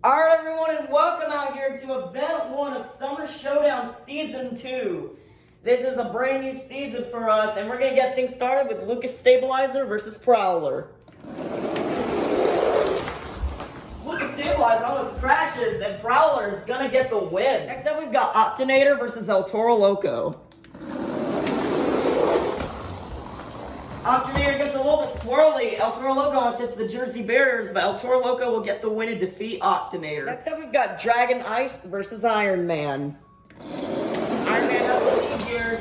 Alright everyone, and welcome out here to event 1 of Summer Showdown Season 2. This is a brand new season for us, and we're going to get things started with Lucas Stabilizer versus Prowler. Lucas Stabilizer almost crashes, and Prowler is going to get the win. Next up we've got Optinator versus El Toro Loco. Optinator gets a little bit swirly. El Toro Loco almost hits the Jersey Barriers, but El Toro Loco will get the win and defeat Optinator. Next up, we've got Dragon Ice versus Iron Man. Iron Man has the lead here,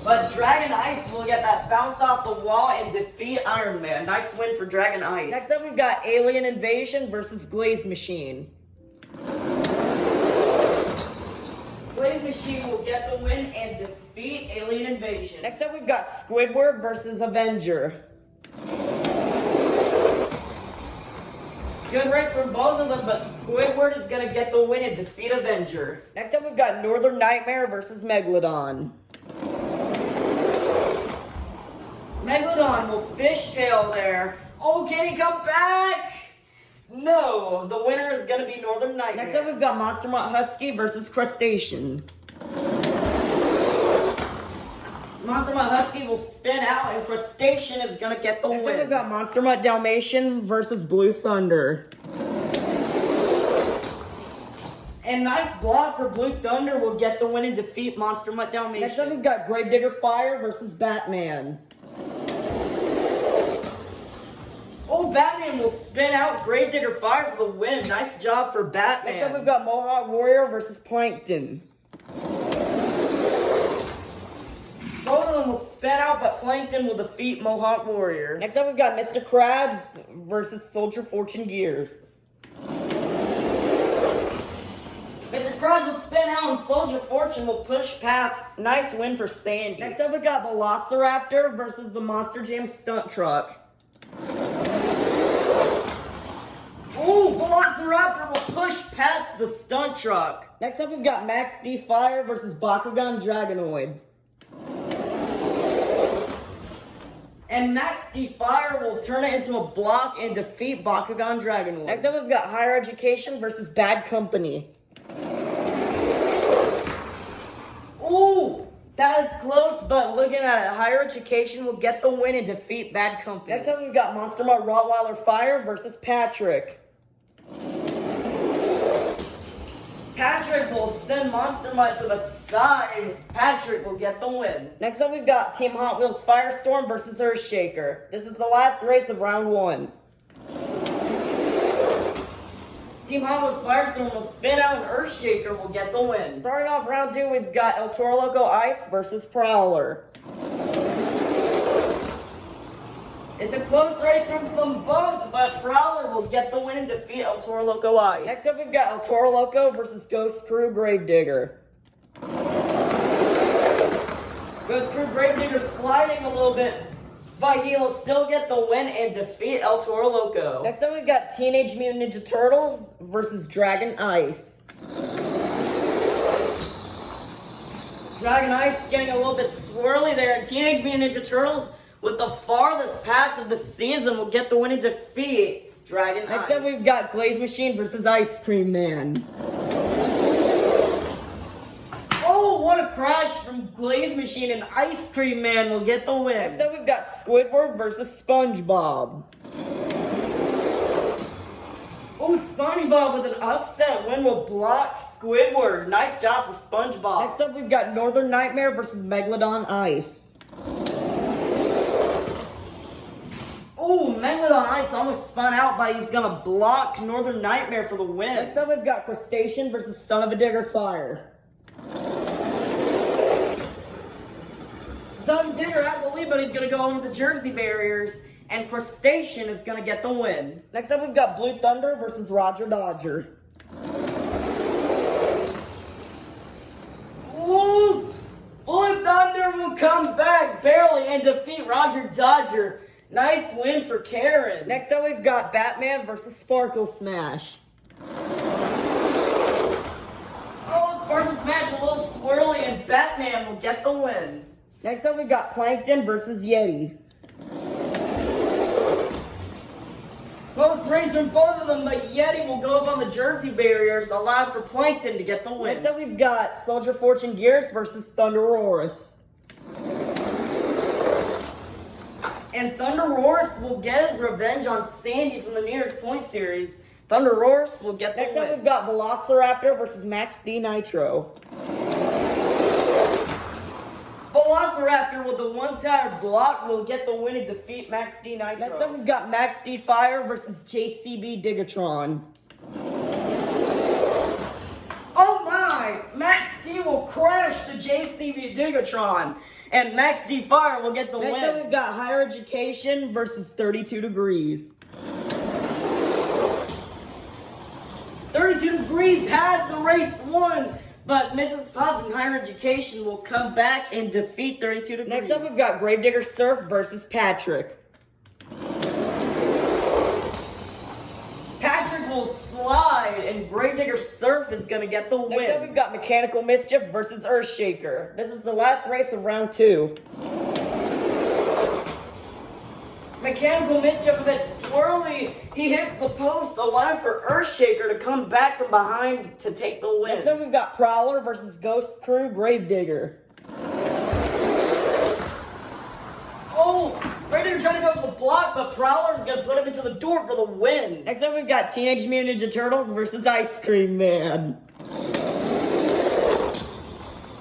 but Dragon Ice will get that bounce off the wall and defeat Iron Man. Nice win for Dragon Ice. Next up, we've got Alien Invasion versus Glaze Machine. Glaze Machine will get the win and defeat Alien Invasion. Next up, we've got Squidward versus Avenger. Good race from both of them, but Squidward is going to get the win and defeat Avenger. Next up, we've got Northern Nightmare versus Megalodon. Megalodon will fishtail there. Oh, can he come back? No, the winner is going to be Northern Nightmare. Next up, we've got Monster Mutt Husky versus Crustacean. Monster Mutt Husky will spin out, and Crustacean is going to get the win. Next up, we've got Monster Mutt Dalmatian versus Blue Thunder. And nice block for Blue Thunder will get the win and defeat Monster Mutt Dalmatian. Next up, we've got Gravedigger Fire versus Batman. Oh, Batman will spin out Gravedigger Fire for the win. Nice job for Batman. Next up, we've got Mohawk Warrior versus Plankton. Both of them will spin out, but Plankton will defeat Mohawk Warrior. Next up, we've got Mr. Krabs versus Soldier Fortune Gears. Mr. Krabs will spin out, and Soldier Fortune will push past. Nice win for Sandy. Next up, we got Velociraptor versus the Monster Jam Stunt Truck. Ooh, Velociraptor will push past the stunt truck. Next up, we've got Max D Fire versus Bakugan Dragonoid. And Max D Fire will turn it into a block and defeat Bakugan Dragonoid. Next up, we've got Higher Education versus Bad Company. Ooh, that is close, but looking at it, Higher Education will get the win and defeat Bad Company. Next up, we've got Monster Mutt Rottweiler Fire versus Patrick. Patrick will send Monster Mutt to the side. Patrick will get the win. Next up, we've got Team Hot Wheels Firestorm versus Earthshaker. This is the last race of round 1. Team Hot Wheels Firestorm will spin out and Earthshaker will get the win. Starting off round 2, we've got El Toro Loco Ice versus Prowler. It's a close race from them both, but Prowler will get the win and defeat El Toro Loco Ice. Next up, we've got El Toro Loco versus Ghost Crew Gravedigger. Ghost Crew Gravedigger sliding a little bit, but he will still get the win and defeat El Toro Loco. Next up, we've got Teenage Mutant Ninja Turtles versus Dragon Ice. Dragon Ice getting a little bit swirly there, and Teenage Mutant Ninja Turtles, with the farthest pass of the season, will get the win and defeat Dragon Ice. Next up, we've got Glaze Machine versus Ice Cream Man. Oh, what a crash from Glaze Machine, and Ice Cream Man will get the win. Next up, we've got Squidward versus SpongeBob. Oh, SpongeBob with an upset win will block Squidward. Nice job for SpongeBob. Next up, we've got Northern Nightmare versus Megalodon Ice. Oh, Megalodon Ice almost spun out, but he's going to block Northern Nightmare for the win. Next up, we've got Crustacean versus Son of a Digger Fire. Son of a Digger has the lead, but he's going to go over the Jersey Barriers, and Crustacean is going to get the win. Next up, we've got Blue Thunder versus Roger Dodger. Ooh, Blue Thunder will come back barely and defeat Roger Dodger. Nice win for Karen. Next up, we've got Batman versus Sparkle Smash. Oh, Sparkle Smash a little swirly, and Batman will get the win. Next up, we've got Plankton versus Yeti. Close race from both of them, but Yeti will go up on the Jersey barriers, allowed for Plankton to get the win. Next up, we've got Soldier Fortune Gears versus Thunder Roars. And Thunder Roars will get his revenge on Sandy from the Nearest Point series. Thunder Roars will get the win. Next up, we've got Velociraptor versus Max D Nitro. Velociraptor with the one-tire block will get the win and defeat Max D Nitro. Next up, we've got Max D Fire versus JCB Digatron. Oh my! Max D will crash the JCB Digatron, and Max D Fire will get the win. Next up, we've got Higher Education versus 32 Degrees. 32 Degrees had the race won. But Mrs. Puff and Higher Education will come back and defeat 32 Degrees. Next up, we've got Gravedigger Surf versus Patrick. Patrick will slide, and Gravedigger Surf is going to get the win. Next up, we've got Mechanical Mischief versus Earthshaker. This is the last race of round 2. Mechanical Mischief with it swirly. He hits the post, allowing for Earthshaker to come back from behind to take the win. Next up, we've got Prowler versus Ghost Crew Gravedigger. Oh, Gravedigger trying to go for the block, but Prowler's going to put him into the door for the win. Next up, we've got Teenage Mutant Ninja Turtles versus Ice Cream Man.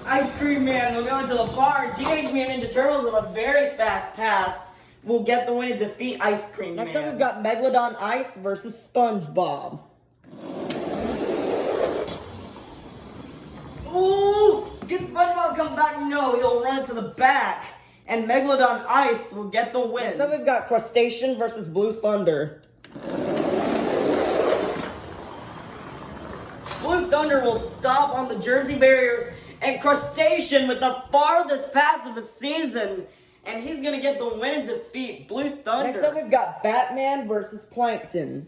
Ice Cream Man will go into the bar. Teenage Mutant Ninja Turtles with a very fast pass will get the win and defeat Ice Cream Man. Next up, we've got Megalodon Ice versus SpongeBob. Ooh! Can SpongeBob come back? No, he'll run to the back. And Megalodon Ice will get the win. Next up, we've got Crustacean versus Blue Thunder. Blue Thunder will stop on the Jersey barriers. And Crustacean with the farthest pass of the season. And he's going to get the win and defeat Blue Thunder. Next up, we've got Batman versus Plankton.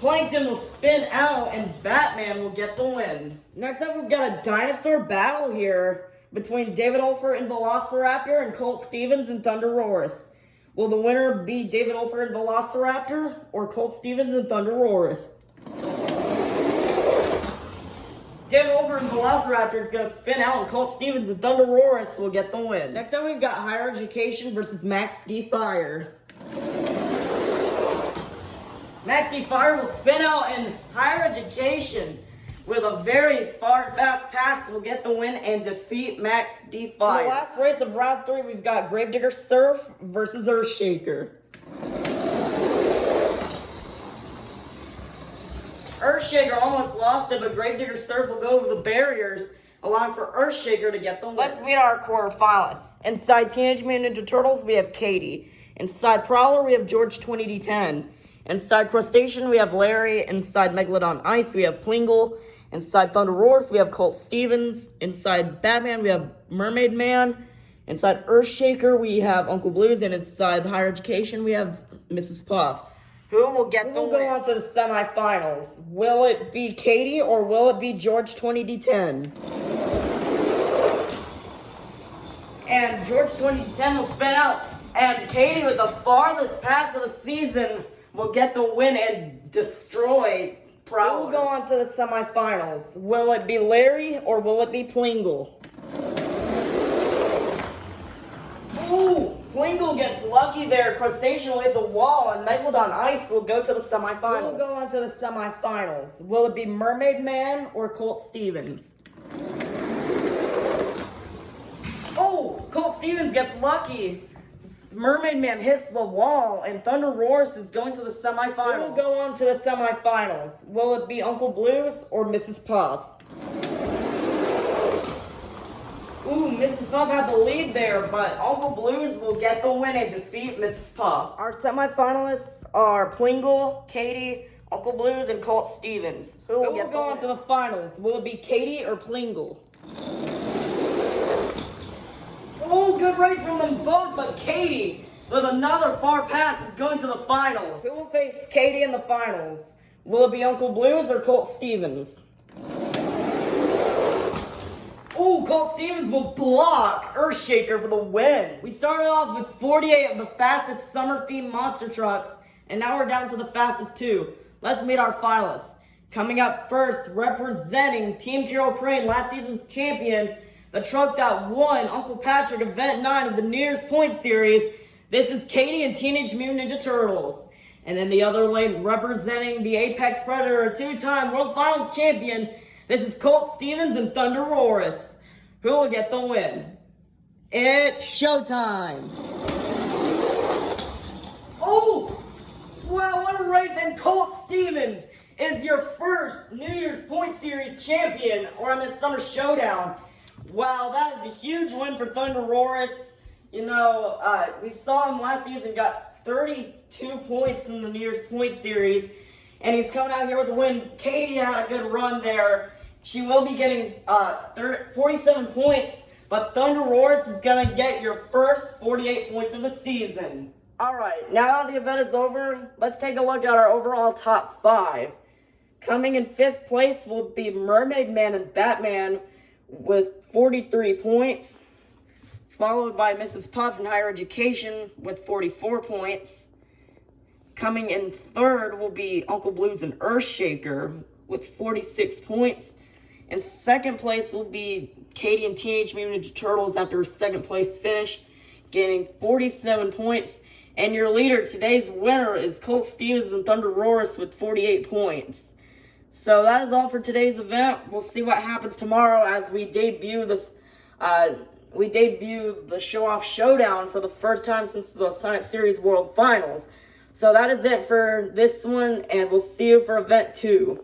Plankton will spin out, and Batman will get the win. Next up, we've got a dinosaur battle here between David Olfer and Velociraptor and Colt Stevens and Thunder Roars. Will the winner be David Olfer and Velociraptor or Colt Stevens and Thunder Roars? David Olfer and Velociraptor is going to spin out, and Colt Stevens and Thunder Roars will get the win. Next up, we've got Higher Education versus Max D Fire. Max D Fire will spin out, and Higher Education with a very fast pass will get the win and defeat Max D Fire. In the last race of round 3, we've got Gravedigger Surf versus Earthshaker. Earthshaker almost lost it, but Gravedigger Surf will go over the barriers, allowing for Earthshaker to get the win. Let's meet our quarterfinalists. Inside Teenage Mutant Ninja Turtles, we have Katie. Inside Prowler, we have George 20D10. Inside Crustacean, we have Larry. Inside Megalodon Ice, we have Plingle. Inside Thunder Roars, we have Colt Stevens. Inside Batman, we have Mermaid Man. Inside Earthshaker, we have Uncle Blues. And inside Higher Education, we have Mrs. Puff. Who will get the win? We'll go on to the semifinals. Will it be Katie or will it be George 20D10? And George 20D10 will spin out. And Katie, with the farthest pass of the season, will get the win and destroy Prowler. We'll go on to the semifinals. Will it be Larry or will it be Plingle? Ooh! Plingle gets lucky there. Crustacean will hit the wall, and Megalodon Ice will go to the semifinals. We'll go on to the semifinals. Will it be Mermaid Man or Colt Stevens? Oh, Colt Stevens gets lucky. Mermaid Man hits the wall, and Thunder Roars is going to the semifinals. We'll go on to the semifinals. Will it be Uncle Blues or Mrs. Puff? Ooh, Mrs. Puff had the lead there, but Uncle Blues will get the win and defeat Mrs. Puff. Our semifinalists are Plingle, Katie, Uncle Blues, and Colt Stevens. Who will go on to the finals? Will it be Katie or Plingle? Oh, good race from them both, but Katie, with another far pass, is going to the finals. Who will face Katie in the finals? Will it be Uncle Blues or Colt Stevens? Ooh, Colt Stevens will block Earthshaker for the win. We started off with 48 of the fastest summer-themed monster trucks, and now we're down to the fastest 2. Let's meet our finalists. Coming up first, representing Team Carol Crane, last season's champion, the truck that won Uncle Patrick Event 9 of the Nearest Point series. This is Katie and Teenage Mutant Ninja Turtles. And in the other lane, representing the Apex Predator, a 2-time World Finals champion, this is Colt Stevens and Thunder Roaris. Who will get the win? It's showtime. Oh! Wow, what a race! And Colt Stevens is your first New Year's Point Series champion, or I'm in Summer Showdown. Wow, that is a huge win for Thunder Roaris. You know, we saw him last season, got 32 points in the New Year's Point Series, and he's coming out here with a win. Katie had a good run there. She will be getting 47 points, but Thunder Roaris is going to get your first 48 points of the season. All right, now that the event is over, let's take a look at our overall top 5. Coming in 5th place will be Mermaid Man and Batman with 43 points, followed by Mrs. Puff in Higher Education with 44 points. Coming in 3rd will be Uncle Blues and Earthshaker with 46 points. In 2nd place will be Katie and Teenage Mutant Ninja Turtles after a 2nd place finish, gaining 47 points. And your leader, today's winner, is Colt Stevens and Thunder Roaris with 48 points. So that is all for today's event. We'll see what happens tomorrow as we debut this. We debut the Show-Off Showdown for the first time since the Sonic Series World Finals. So that is it for this one, and we'll see you for Event 2.